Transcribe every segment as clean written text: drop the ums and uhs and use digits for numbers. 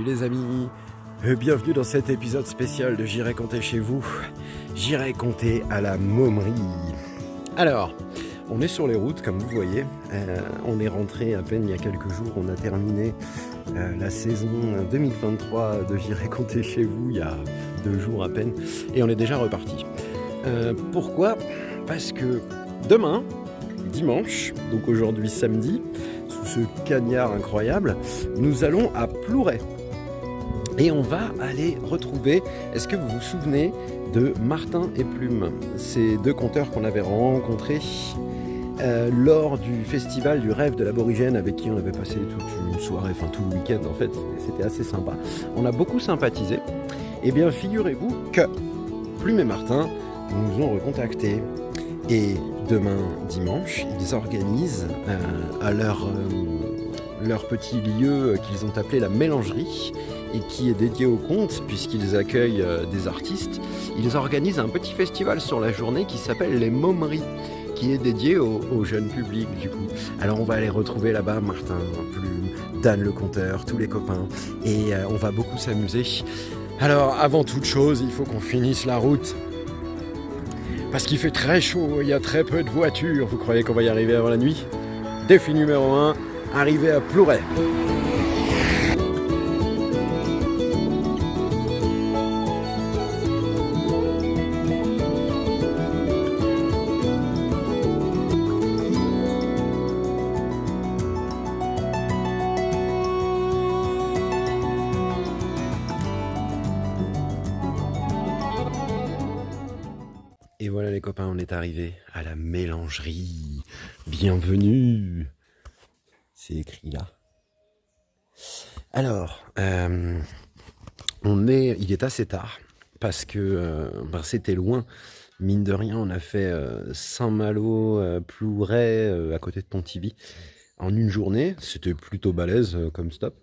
Salut les amis, bienvenue dans cet épisode spécial de J'irai compter chez vous. J'irai compter à la Mômerie. Alors, on est sur les routes comme vous voyez, on est rentré à peine il y a quelques jours, on a terminé la saison 2023 de J'irai compter chez vous il y a 2 jours à peine et on est déjà reparti. Pourquoi ? Parce que demain, dimanche, donc aujourd'hui samedi, sous ce cagnard incroyable, nous allons à Plouray. Et on va aller retrouver, est-ce que vous vous souvenez de Martin et Plume, ces 2 conteurs qu'on avait rencontrés lors du festival du rêve de l'aborigène avec qui on avait passé toute une soirée, enfin tout le week-end en fait, c'était assez sympa. On a beaucoup sympathisé. Et bien figurez-vous que Plume et Martin nous ont recontactés. Et demain dimanche, ils organisent à leur petit lieu qu'ils ont appelé la mélangerie et qui est dédié au conte puisqu'ils accueillent des artistes. Ils organisent un petit festival sur la journée qui s'appelle les Mômeries, qui est dédié au jeune public du coup. Alors on va aller retrouver là-bas Martin, Plume, Dan le conteur, tous les copains et on va beaucoup s'amuser. Alors avant toute chose, il faut qu'on finisse la route. Parce qu'il fait très chaud, il y a très peu de voitures. Vous croyez qu'on va y arriver avant la nuit ? Défi numéro 1, arriver à Plouray. Et voilà les copains, on est arrivé à la mélangerie. Bienvenue. C'est écrit là. Alors, il est assez tard parce que c'était loin. Mine de rien, on a fait Saint-Malo, Plouray, à côté de Pontivy. En une journée, c'était plutôt balèze comme stop.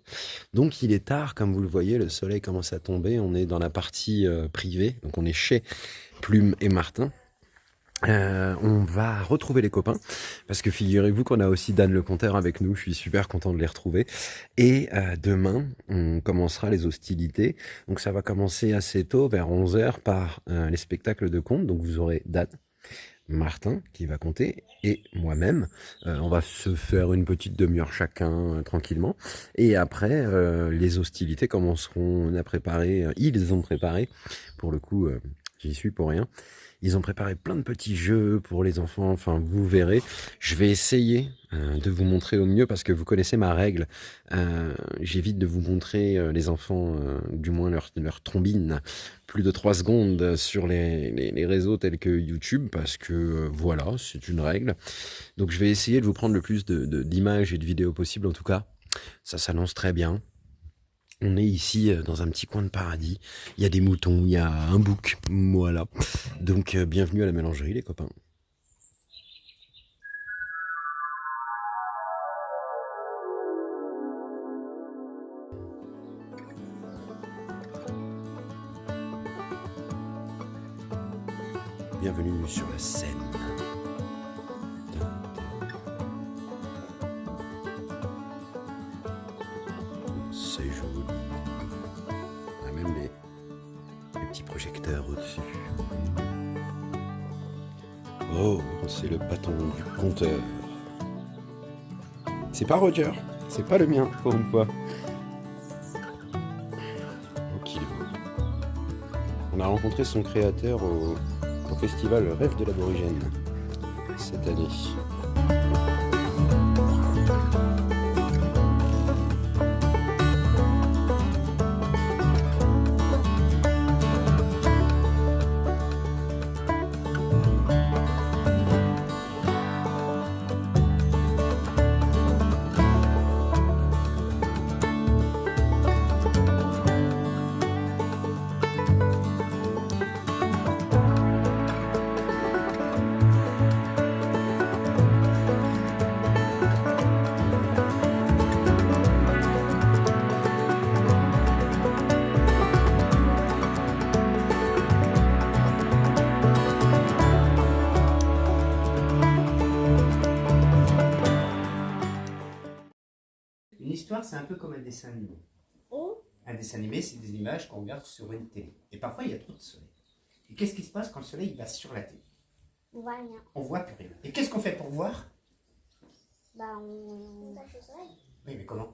Donc il est tard, comme vous le voyez, le soleil commence à tomber. On est dans la partie privée, donc on est chez Plume et Martin. On va retrouver les copains parce que figurez-vous qu'on a aussi Dan le conteur avec nous. Je suis super content de les retrouver. Et demain, on commencera les hostilités. Donc ça va commencer assez tôt, vers 11h, par les spectacles de contes. Donc vous aurez Dan, Martin qui va compter et moi-même. On va se faire une petite demi-heure chacun tranquillement et après les hostilités commenceront. On a préparé, ils ont préparé pour le coup, j'y suis pour rien. Ils ont préparé plein de petits jeux pour les enfants, enfin vous verrez. Je vais essayer de vous montrer au mieux parce que vous connaissez ma règle. J'évite de vous montrer les enfants, du moins leur trombine, plus de 3 secondes sur les réseaux tels que YouTube parce que voilà, c'est une règle. Donc je vais essayer de vous prendre le plus d'images et de vidéos possible. En tout cas, ça s'annonce très bien. On est ici dans un petit coin de paradis. Il y a des moutons, il y a un bouc, voilà. Donc bienvenue à la mélangerie les copains. Bienvenue sur la scène. C'est joli. On a même les petits projecteurs au-dessus. Oh, c'est le bâton du compteur. C'est pas Roger, c'est pas le mien pour une fois. Ok. On a rencontré son créateur au festival Rêve de l'aborigène cette année. Une histoire, c'est un peu comme un dessin animé. Oh, Un dessin animé, c'est des images qu'on regarde sur une télé. Et parfois, il y a trop de soleil. Et qu'est-ce qui se passe quand le soleil va sur la télé? On voit rien. On voit plus rien. Et qu'est-ce qu'on fait pour voir? Bah, on... Oui, mais comment?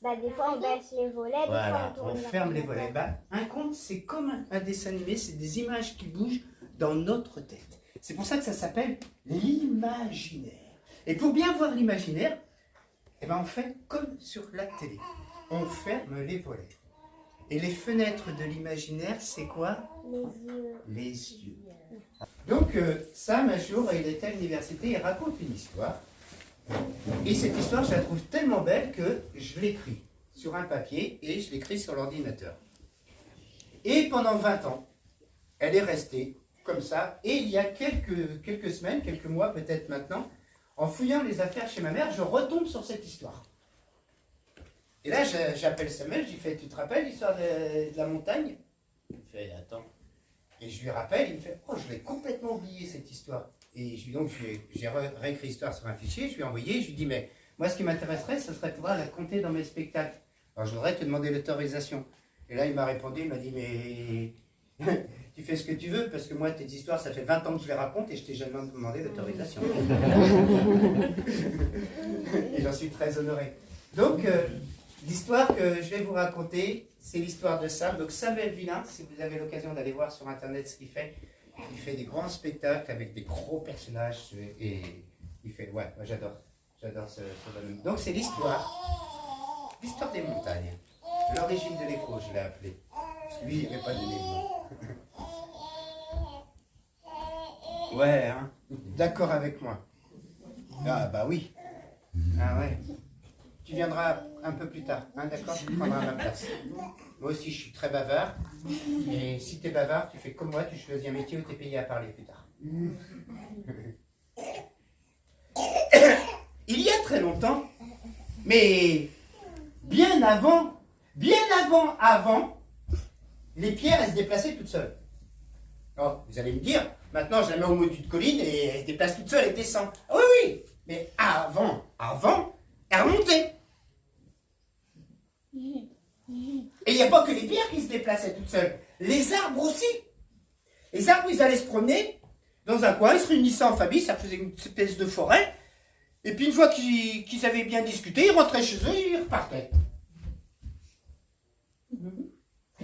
Bah, des fois, on baisse les volets, Voilà, des fois, on ferme les volets. Bah, un conte, c'est comme un dessin animé, c'est des images qui bougent dans notre tête. C'est pour ça que ça s'appelle l'imaginaire. Et pour bien voir l'imaginaire, eh ben, on fait comme sur la télé. On ferme les volets. Et les fenêtres de l'imaginaire, c'est quoi? Les yeux. Les yeux. Donc, Sam, un jour, il était à l'université, il raconte une histoire. Et cette histoire, je la trouve tellement belle que je l'écris sur un papier et je l'écris sur l'ordinateur. Et pendant 20 ans, elle est restée comme ça. Et il y a quelques semaines, quelques mois peut-être maintenant, en fouillant les affaires chez ma mère, je retombe sur cette histoire. Et là, j'appelle Samuel, je lui fais, tu te rappelles l'histoire de la montagne? Il me fait, attends. Et je lui rappelle, il me fait, oh, je l'ai complètement oublié cette histoire. Et j'ai réécrit l'histoire sur un fichier, je lui ai envoyé, je lui dis, mais moi ce qui m'intéresserait, ce serait de pouvoir la compter dans mes spectacles. Alors je voudrais te demander l'autorisation. Et là il m'a répondu, il m'a dit, mais tu fais ce que tu veux, parce que moi tes histoires, ça fait 20 ans que je les raconte et je t'ai jamais demandé l'autorisation. Et j'en suis très honoré. Donc l'histoire que je vais vous raconter, c'est l'histoire de Sam. Donc Samuel Villain, si vous avez l'occasion d'aller voir sur internet ce qu'il fait, il fait des grands spectacles avec des gros personnages et il fait, ouais, moi j'adore ce bonhomme. Donc c'est l'histoire des montagnes, l'origine de l'écho, je l'ai appelé. Parce que lui, il n'y avait pas de nom. Ouais, hein, d'accord avec moi. Ah bah oui. Ah ouais. Tu viendras un peu plus tard, hein, d'accord? Tu prendras ma place. Moi aussi, je suis très bavard. Et si tu es bavard, tu fais comme moi, tu choisis un métier où tu es payé à parler plus tard. Il y a très longtemps, mais bien avant, les pierres, elles se déplaçaient toutes seules. Alors, vous allez me dire, maintenant, je la mets au milieu de colline et elle se déplace toute seule et descend. Ah oui, oui, mais avant, elle remontait. Et il n'y a pas que les pierres qui se déplaçaient toutes seules. Les arbres aussi. Les arbres, ils allaient se promener dans un coin, ils se réunissaient en famille, ça faisait une espèce de forêt. Et puis une fois qu'ils avaient bien discuté, ils rentraient chez eux et ils repartaient.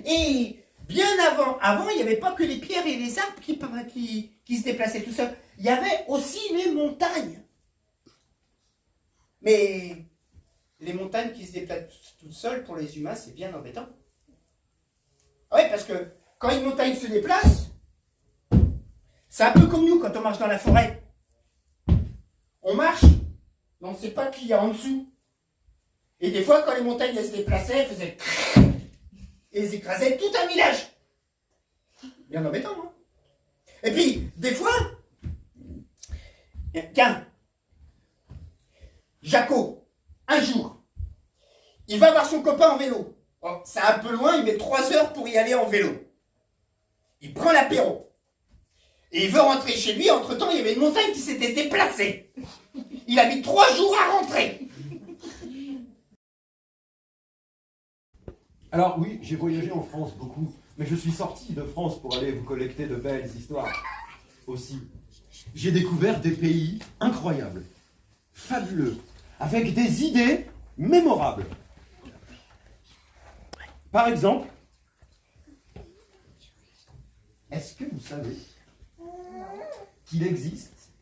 Et bien avant, il n'y avait pas que les pierres et les arbres qui se déplaçaient tout seuls. Il y avait aussi les montagnes. Mais les montagnes qui se déplacent toutes seules, pour les humains, c'est bien embêtant. Oui, parce que quand une montagne se déplace, c'est un peu comme nous quand on marche dans la forêt. On marche, mais on ne sait pas qui il y a en dessous. Et des fois, quand les montagnes elles se déplaçaient, elles faisaient et elles écrasaient tout un village. Bien embêtant, hein. Et puis, des fois, tiens, Jaco, un jour, il va voir son copain en vélo. Oh, c'est un peu loin, il met 3 heures pour y aller en vélo. Il prend l'apéro. Et il veut rentrer chez lui, entre-temps, il y avait une montagne qui s'était déplacée. Il a mis 3 jours à rentrer. Alors oui, j'ai voyagé en France beaucoup, mais je suis sorti de France pour aller vous collecter de belles histoires aussi. J'ai découvert des pays incroyables, fabuleux, avec des idées mémorables. Par exemple, est-ce que vous savez qu'il existe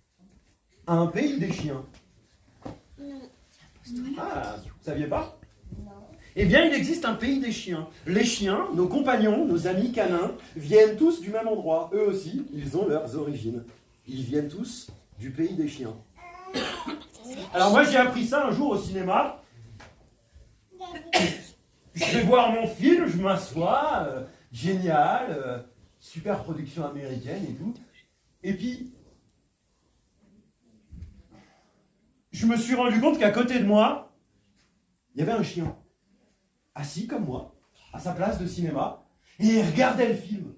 un pays des chiens? Ah, vous ne saviez pas? Eh bien, il existe un pays des chiens. Les chiens, nos compagnons, nos amis canins, viennent tous du même endroit. Eux aussi, ils ont leurs origines. Ils viennent tous du pays des chiens. Alors moi, j'ai appris ça un jour au cinéma. Je vais voir mon film, je m'assois, génial, super production américaine et tout. Et puis, je me suis rendu compte qu'à côté de moi, il y avait un chien, assis comme moi, à sa place de cinéma, et il regardait le film.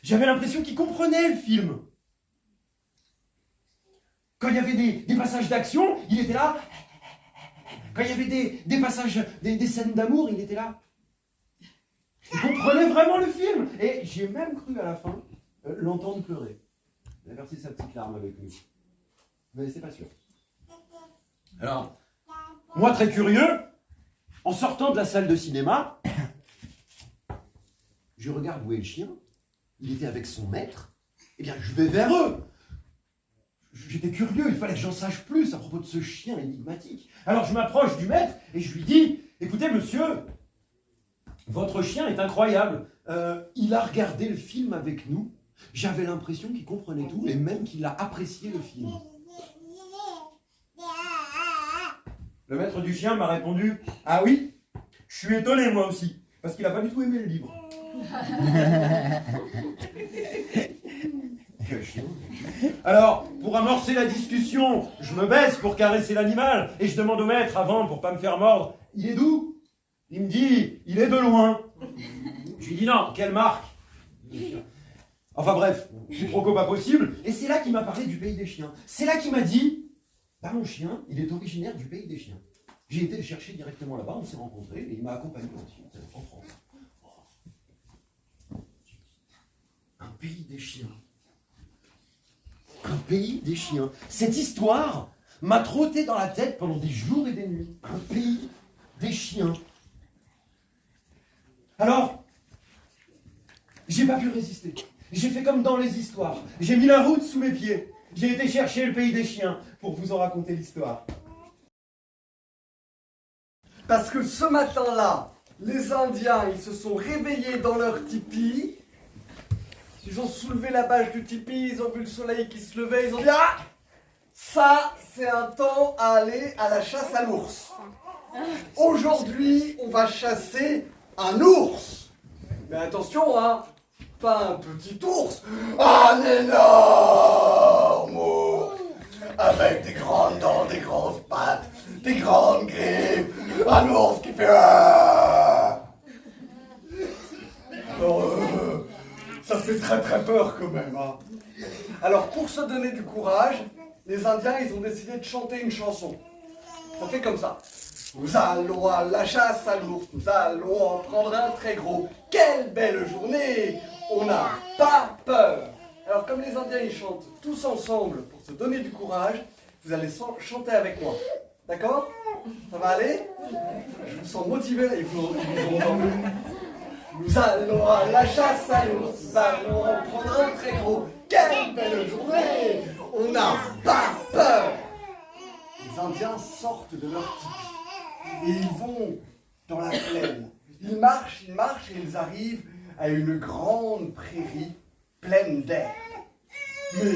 J'avais l'impression qu'il comprenait le film. Quand il y avait des passages d'action, il était là, Quand il y avait des passages, des scènes d'amour, il était là. Il comprenait vraiment le film. Et j'ai même cru à la fin l'entendre pleurer. Il a versé sa petite larme avec nous. Mais c'est pas sûr. Alors, moi très curieux, en sortant de la salle de cinéma, je regarde où est le chien. Il était avec son maître. Eh bien, je vais vers eux. J'étais curieux, il fallait que j'en sache plus à propos de ce chien énigmatique. Alors je m'approche du maître et je lui dis, écoutez monsieur, votre chien est incroyable. Il a regardé le film avec nous. J'avais l'impression qu'il comprenait tout et même qu'il a apprécié le film. Le maître du chien m'a répondu, ah oui, je suis étonné moi aussi, parce qu'il n'a pas du tout aimé le livre. Alors, pour amorcer la discussion, je me baisse pour caresser l'animal et je demande au maître avant, pour pas me faire mordre, il est d'où? Il me dit, il est de loin. Je lui dis non, quelle marque? Enfin bref, quiproquo pas possible. Et c'est là qu'il m'a parlé du pays des chiens. C'est là qu'il m'a dit, bah mon chien, il est originaire du pays des chiens. J'ai été le chercher directement là-bas, on s'est rencontrés et il m'a accompagné ensuite en France. Un pays des chiens. Un pays des chiens. Cette histoire m'a trotté dans la tête pendant des jours et des nuits. Un pays des chiens. Alors, j'ai pas pu résister. J'ai fait comme dans les histoires. J'ai mis la route sous mes pieds. J'ai été chercher le pays des chiens pour vous en raconter l'histoire. Parce que ce matin-là, les Indiens, ils se sont réveillés dans leur tipi. Ils ont soulevé la bâche du tipi, ils ont vu le soleil qui se levait, ils ont dit « Ah, ça, c'est un temps à aller à la chasse à l'ours. Aujourd'hui, on va chasser un ours. Mais attention, hein, pas un petit ours, un énorme ours, avec des grandes dents, des grosses pattes, des grandes griffes, un ours qui fait... Alors, ça fait très très peur quand même. Hein. Alors pour se donner du courage, les Indiens ils ont décidé de chanter une chanson. Ça fait comme ça. Nous allons à la chasse à l'ours, nous allons en prendre un très gros. Quelle belle journée, on n'a pas peur. Alors comme les Indiens ils chantent tous ensemble pour se donner du courage, vous allez chanter avec moi. D'accord? Ça va aller? Je vous sens motivé, il vous entendre. Nous allons à la chasse à l'ours, nous allons en prendre un très gros. Quelle belle journée, on n'a pas peur. Les Indiens sortent de leur tipi et ils vont dans la plaine. Ils marchent et ils arrivent à une grande prairie pleine d'herbe. Mais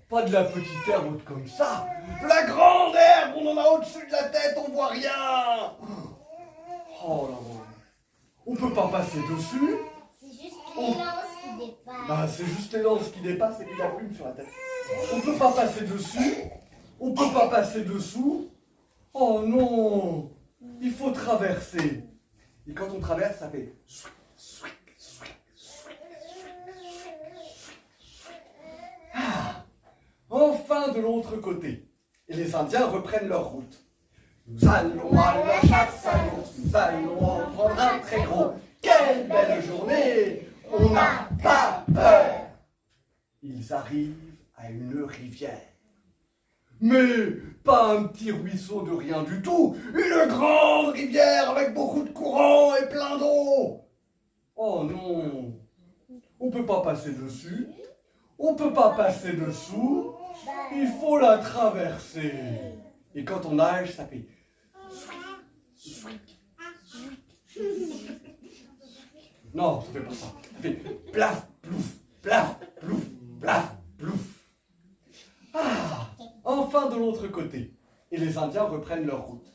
pas de la petite herbe haute comme ça, de la grande herbe, on en a au-dessus de la tête, on voit rien. Oh là là. On peut pas passer dessus. C'est juste les lances qui dépassent. Bah, c'est juste les lances qui dépassent et puis la plume sur la tête. On peut pas passer dessus. On peut pas passer dessous. Oh non. Il faut traverser. Et quand on traverse, ça fait... Ah, enfin de l'autre côté. Et les Indiens reprennent leur route. Nous allons à la chasse à l'ours, nous allons en prendre un très gros. Quelle belle journée, on n'a pas peur. Ils arrivent à une rivière. Mais pas un petit ruisseau de rien du tout, une grande rivière avec beaucoup de courant et plein d'eau. Oh non, on peut pas passer dessus, on peut pas passer dessous, il faut la traverser. Et quand on nage, ça fait... Non, ça fait pas ça. Ça fait plaf, plouf, plaf, plouf, plaf, plouf. Ah, enfin de l'autre côté. Et les Indiens reprennent leur route.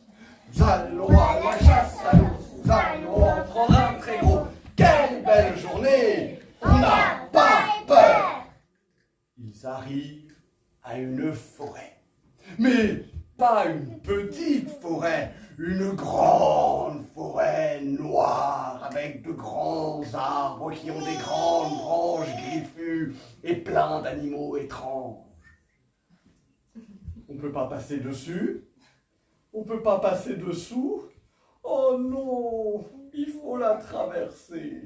Nous allons à la chasse à l'ours, nous allons en prendre un très gros. Quelle belle journée, on n'a pas peur. Ils arrivent à une forêt. Mais pas une petite forêt, une grande forêt noire avec de grands arbres qui ont des grandes branches griffues et plein d'animaux étranges. On ne peut pas passer dessus, On peut pas passer dessous. Oh non, il faut la traverser.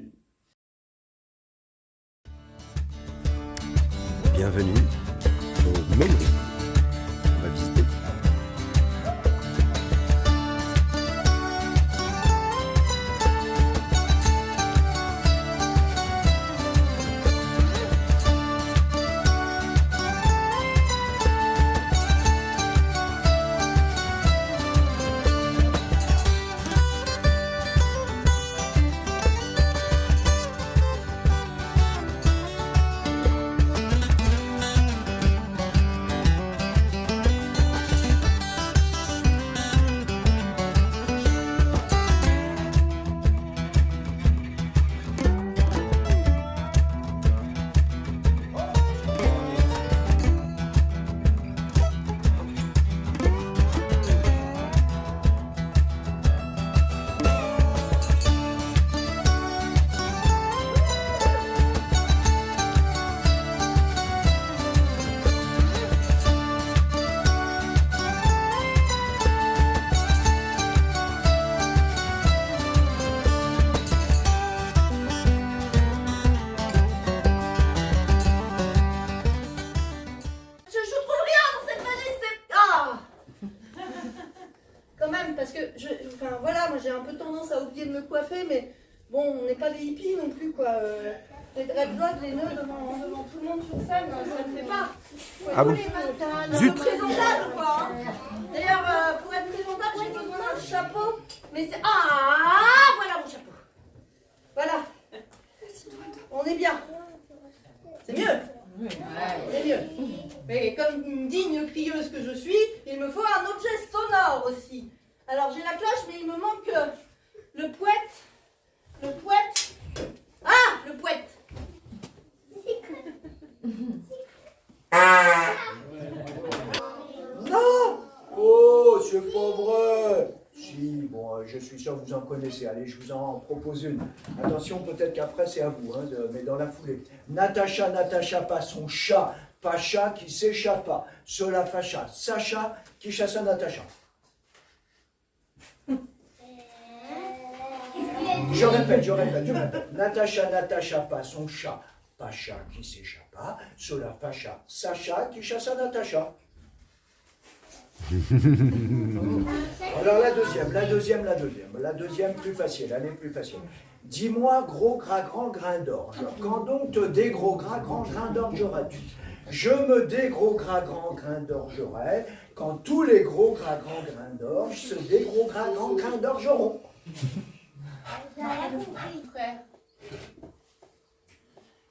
Bienvenue au Momery. On va visiter. Enfin voilà, moi j'ai un peu tendance à oublier de me coiffer, mais bon, on n'est pas des hippies non plus quoi. Les dreadlocks, les nœuds devant tout le monde sur scène, ça ne fait pas. Ah bon? Zut. Présentable quoi. Hein. D'ailleurs, pour être présentable, j'ai besoin d'un chapeau. Mais c'est. Ah, voilà mon chapeau. Voilà. On est bien. C'est mieux. C'est mieux. Mais comme une digne crieuse que je suis, il me faut un objet sonore aussi. Alors j'ai la cloche, mais il me manque le pouette. Le pouette. Ah, le pouette. Non! Oh, c'est pas vrai! Si, bon, je suis sûr que vous en connaissez. Allez, je vous en propose une. Attention, peut-être qu'après c'est à vous, hein, mais dans la foulée. Natacha n'attacha pas son chat, Pacha qui s'échappa. Cela fâcha Sacha qui chassa Natacha. Je répète. Natacha n'attacha pas son chat, Pacha qui s'échappa. Cela fâcha Sacha qui chassa Natacha. Alors la deuxième plus facile, elle est plus facile. Dis-moi gros gras grand grain d'orge, quand donc te dé gros gras grand grain d'orge auras-tu? Je me dé gros gras grand grain d'orgerai, quand tous les gros gras grands grains d'orge se dé gros gras grand grain d'orgeront. Frère.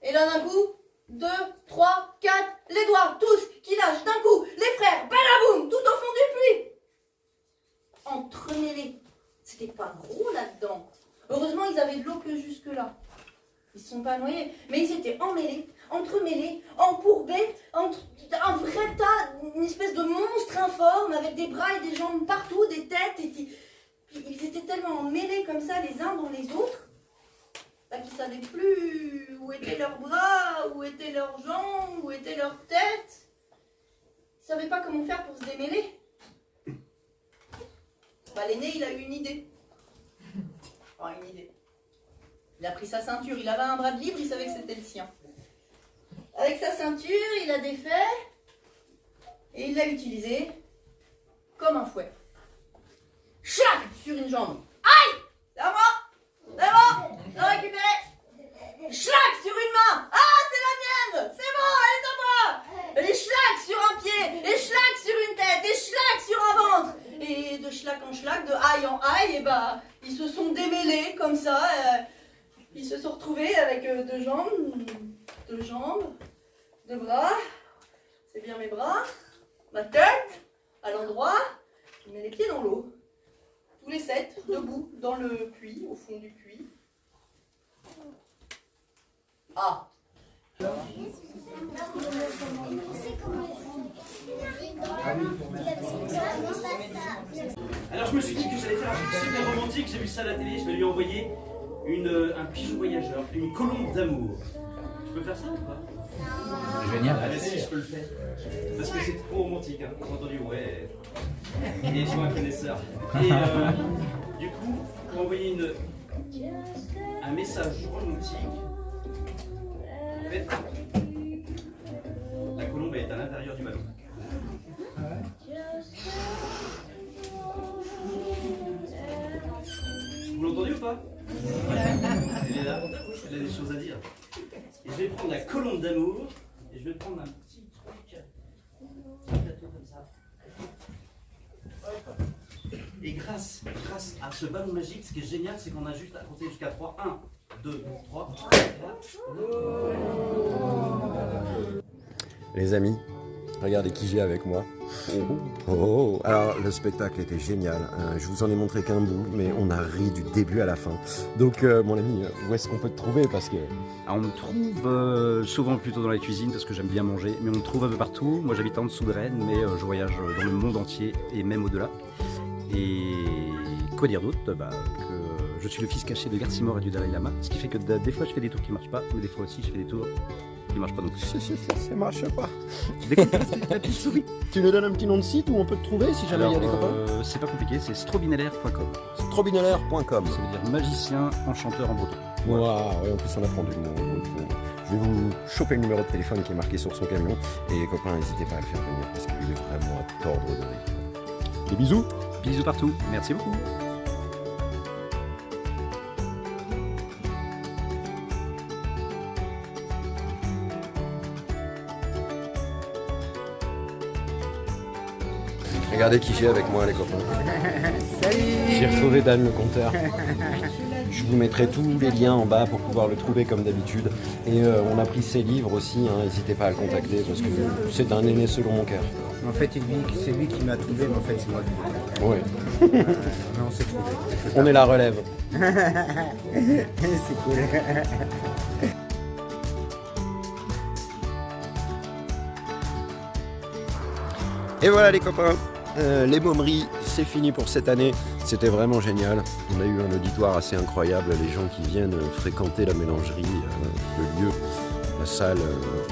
Et là d'un coup, 2, 3, 4, les doigts, tous, qui lâchent d'un coup, les frères, balaboum, tout au fond du puits. Entremêlés. C'était pas gros là-dedans. Heureusement, ils avaient de l'eau que jusque-là. Ils se sont pas noyés, mais ils étaient emmêlés, entremêlés, empourbés, un vrai tas, une espèce de monstre informe, avec des bras et des jambes partout, des têtes, et puis ils étaient tellement emmêlés comme ça les uns dans les autres, qu'ils ne savaient plus où étaient leurs bras, où étaient leurs jambes, où étaient leurs têtes. Ils ne savaient pas comment faire pour se démêler. L'aîné, il a eu une idée. Enfin, une idée. Il a pris sa ceinture, il avait un bras de libre, il savait que c'était le sien. Avec sa ceinture, il a défait et il l'a utilisé comme un fouet. Chac sur une jambe. Aïe! C'est à moi! C'est bon! Je l'ai récupéré! Chac sur une main! Ah, c'est la mienne! C'est bon, elle est à moi! Et schlac sur un pied! Et schlac sur une tête! Et schlac sur un ventre! Et de schlac en schlac, de aïe en aïe, et bah, ils se sont démêlés comme ça. Ils se sont retrouvés avec deux jambes, deux bras. C'est bien mes bras. Ma tête, à l'endroit. Je mets les pieds dans l'eau. Tous les 7, debout, dans le puits, au fond du puits. Ah! Alors je me suis dit que j'allais faire un truc super romantique, j'ai vu ça à la télé, je vais lui envoyer un pigeon voyageur, une colombe d'amour. Je peux faire ça ou pas? Génial. Ah, si, je peux le faire. Parce que c'est trop romantique, hein. J'ai entendu, ouais. Et je suis un connaisseur. Et du coup, pour envoyer un message romantique, en fait, la colombe est à l'intérieur du ballon. Vous l'entendez ou pas? Elle est là, elle a des choses à dire. Et je vais prendre la colombe d'amour et je vais prendre un petit truc, un plateau comme ça. Et grâce à ce ballon magique, ce qui est génial, c'est qu'on a juste à compter jusqu'à 3. 1, 2, 3. Les amis, regardez qui j'ai avec moi. Oh. Alors le spectacle était génial, je vous en ai montré qu'un bout, mais on a ri du début à la fin. Donc mon ami, où est-ce qu'on peut te trouver? Parce que... Alors, on me trouve souvent plutôt dans la cuisine parce que j'aime bien manger, mais on me trouve un peu partout. Moi j'habite en dessous de Rennes, mais je voyage dans le monde entier et même au-delà. Et quoi dire d'autre? Que je suis le fils caché de Garcimore et du Dalai Lama, ce qui fait que des fois je fais des tours qui marchent pas, mais des fois aussi je fais des tours qui marchent pas non plus. Ça marche pas. La petite souris. Tu nous donnes un petit nom de site où on peut te trouver si jamais il y a des copains? C'est pas compliqué, c'est strobinalaire.com. Strobinalaire.com. Ça veut dire magicien enchanteur en breton. Waouh, et en plus on apprend du mot. Je vais vous choper le numéro de téléphone qui est marqué sur son camion. Et les copains, n'hésitez pas à le faire venir parce qu'il est vraiment à tordre de rire. Des bisous. Bisous partout, merci beaucoup. Regardez qui j'ai avec moi les copains. Salut. J'ai retrouvé Dan le compteur. Je vous mettrai tous les liens en bas pour pouvoir le trouver comme d'habitude. Et on a pris ses livres aussi, n'hésitez pas à le contacter parce que c'est un aîné selon mon cœur. En fait, c'est lui qui m'a trouvé, mais en fait, c'est moi qui l'ai Oui. trouvé. Mais on s'est trouvé. On est la relève. C'est cool. Et voilà les copains, les mômeries, c'est fini pour cette année. C'était vraiment génial. On a eu un auditoire assez incroyable. Les gens qui viennent fréquenter la mélangerie, le lieu, la salle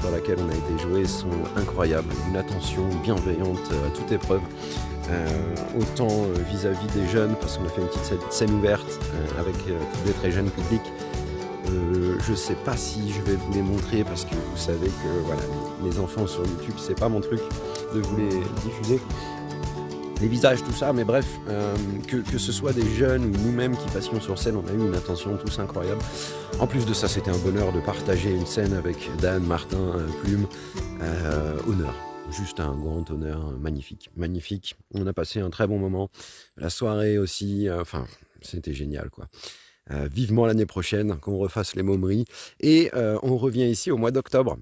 dans laquelle on a été joué sont incroyables. Une attention bienveillante à toute épreuve. Autant vis-à-vis des jeunes, parce qu'on a fait une petite scène ouverte avec des très jeunes publics. Je ne sais pas si je vais vous les montrer parce que vous savez que voilà, les enfants sur YouTube, c'est pas mon truc de vous les diffuser. Les visages, tout ça, mais bref, que ce soit des jeunes ou nous-mêmes qui passions sur scène, on a eu une attention tous incroyable. En plus de ça, c'était un bonheur de partager une scène avec Dan, Martin, Plume. Honneur. Juste un grand honneur, magnifique, magnifique. On a passé un très bon moment. La soirée aussi, c'était génial, quoi. Vivement l'année prochaine, qu'on refasse les mômeries. Et on revient ici au mois d'octobre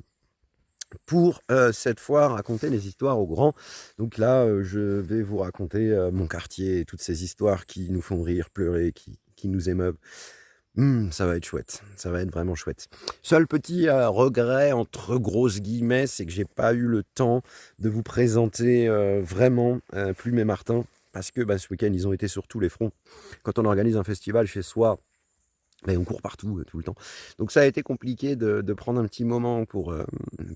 pour cette fois raconter les histoires aux grands. Donc là, je vais vous raconter mon quartier et toutes ces histoires qui nous font rire, pleurer, qui nous émeuvent. Ça va être chouette, ça va être vraiment chouette. Seul petit regret, entre grosses guillemets, c'est que j'ai pas eu le temps de vous présenter vraiment Plume et Martin, parce que ce week-end, ils ont été sur tous les fronts. Quand on organise un festival chez soi, on court partout, tout le temps. Donc ça a été compliqué de prendre un petit moment pour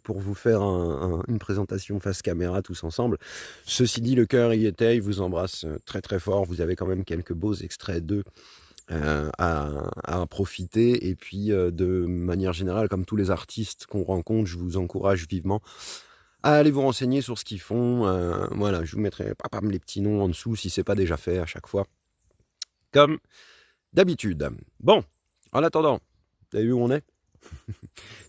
vous faire une présentation face caméra tous ensemble. Ceci dit, le cœur y était, il vous embrasse très très fort. Vous avez quand même quelques beaux extraits d'eux à profiter. Et puis de manière générale, comme tous les artistes qu'on rencontre, je vous encourage vivement à aller vous renseigner sur ce qu'ils font. Voilà, je vous mettrai les petits noms en dessous si c'est pas déjà fait à chaque fois. Comme d'habitude. Bon. En attendant, vous avez vu où on est?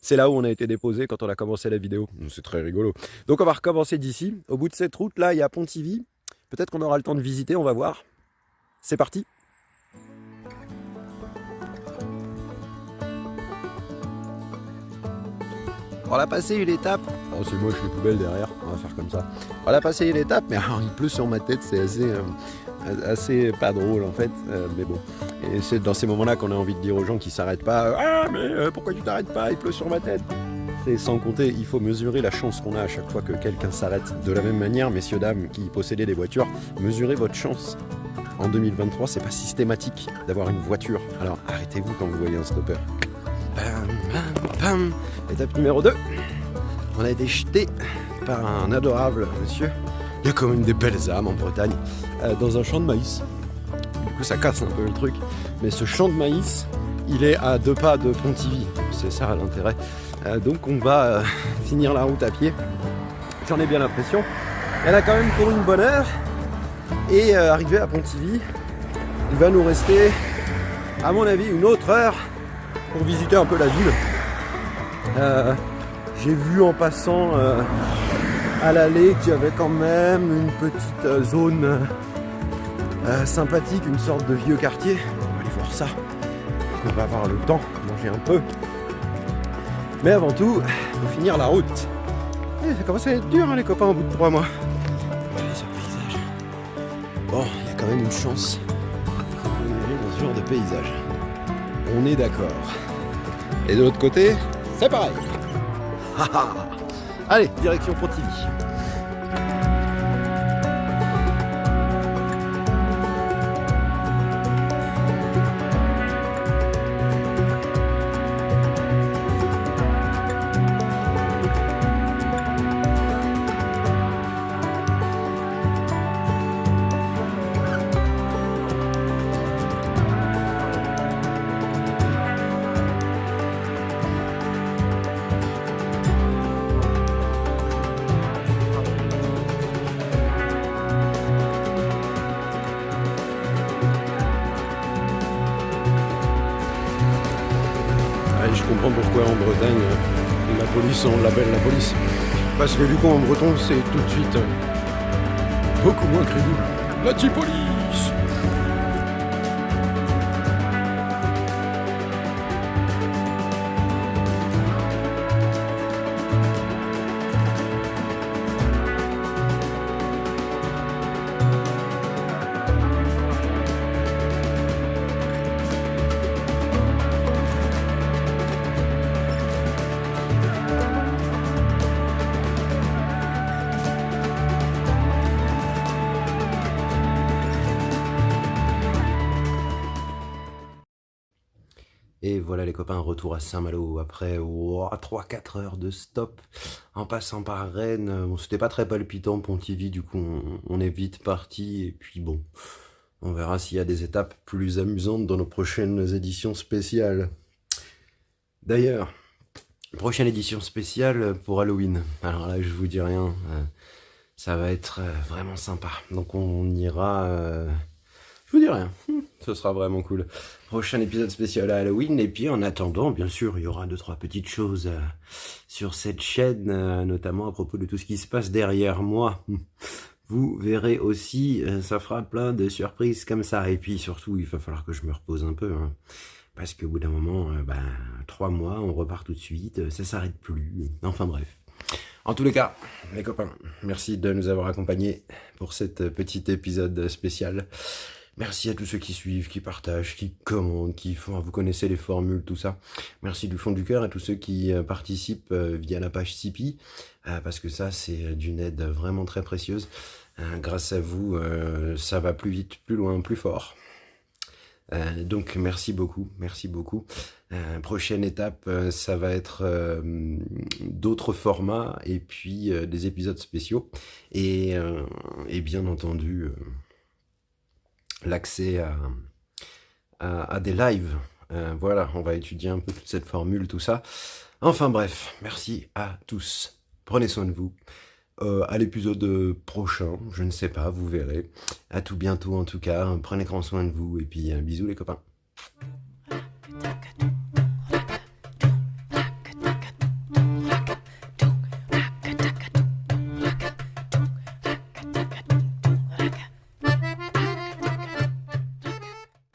C'est là où on a été déposé quand on a commencé la vidéo. C'est très rigolo. Donc on va recommencer d'ici. Au bout de cette route, là, il y a Pontivy. Peut-être qu'on aura le temps de visiter, on va voir. C'est parti. On a passé une étape. Oh, c'est moche les poubelles derrière. On va faire comme ça. On a passé une étape, mais alors, il pleut sur ma tête. C'est assez pas drôle en fait. Mais bon. Et c'est dans ces moments-là qu'on a envie de dire aux gens qui s'arrêtent pas. Ah, mais pourquoi tu t'arrêtes pas? Il pleut sur ma tête. Et sans compter, il faut mesurer la chance qu'on a à chaque fois que quelqu'un s'arrête. De la même manière, messieurs, dames qui possédez des voitures, mesurez votre chance. En 2023, c'est pas systématique d'avoir une voiture. Alors arrêtez-vous quand vous voyez un stopper. Bam, bam, bam. Étape numéro 2. On a été jeté par un adorable monsieur Il y a quand même des belles âmes en Bretagne, dans un champ de maïs. Du coup, ça casse un peu le truc. Mais ce champ de maïs, il est à 2 pas de Pontivy. C'est ça l'intérêt. Donc on va finir la route à pied. J'en ai bien l'impression. Elle a quand même pour une bonne heure. Et arrivé à Pontivy, il va nous rester, à mon avis, une autre heure pour visiter un peu la ville. J'ai vu en passant à l'allée qu'il y avait quand même une petite zone sympathique, une sorte de vieux quartier. On va aller voir ça. On va avoir le temps de manger un peu. Mais avant tout, il faut finir la route. Et ça commence à être dur, hein, les copains, au bout de 3 mois. Regardez ce paysage. Bon, il y a quand même une chance de vivre dans ce genre de paysage. On est d'accord. Et de l'autre côté, c'est pareil. Allez, direction Pontivy. Je comprends pourquoi en Bretagne la police, on l'appelle la police. Parce que du coup en breton c'est tout de suite beaucoup moins crédible. La police. Et voilà les copains, retour à Saint-Malo après 3-4 heures de stop en passant par Rennes. Bon, c'était pas très palpitant Pontivy, du coup on est vite parti et puis bon, on verra s'il y a des étapes plus amusantes dans nos prochaines éditions spéciales. D'ailleurs, prochaine édition spéciale pour Halloween. Alors là je vous dis rien, ça va être vraiment sympa. Donc on ira... Je vous dis rien, ce sera vraiment cool. Prochain épisode spécial à Halloween, et puis en attendant, bien sûr, il y aura 2-3 petites choses sur cette chaîne, notamment à propos de tout ce qui se passe derrière moi. Vous verrez aussi, ça fera plein de surprises comme ça, et puis surtout, il va falloir que je me repose un peu, hein, parce qu'au bout d'un moment, 3 mois, on repart tout de suite, ça s'arrête plus, enfin bref. En tous les cas, les copains, merci de nous avoir accompagnés pour cet petit épisode spécial. Merci à tous ceux qui suivent, qui partagent, qui commentent, qui font... Vous connaissez les formules, tout ça. Merci du fond du cœur à tous ceux qui participent via la page Tipeee, parce que ça, c'est d'une aide vraiment très précieuse. Grâce à vous, ça va plus vite, plus loin, plus fort. Donc, merci beaucoup, merci beaucoup. Prochaine étape, ça va être d'autres formats et puis des épisodes spéciaux. Et bien entendu... l'accès à des lives. Voilà, on va étudier un peu toute cette formule, tout ça. Enfin bref, merci à tous. Prenez soin de vous. À l'épisode prochain, je ne sais pas, vous verrez. À tout bientôt en tout cas. Prenez grand soin de vous et puis bisous les copains.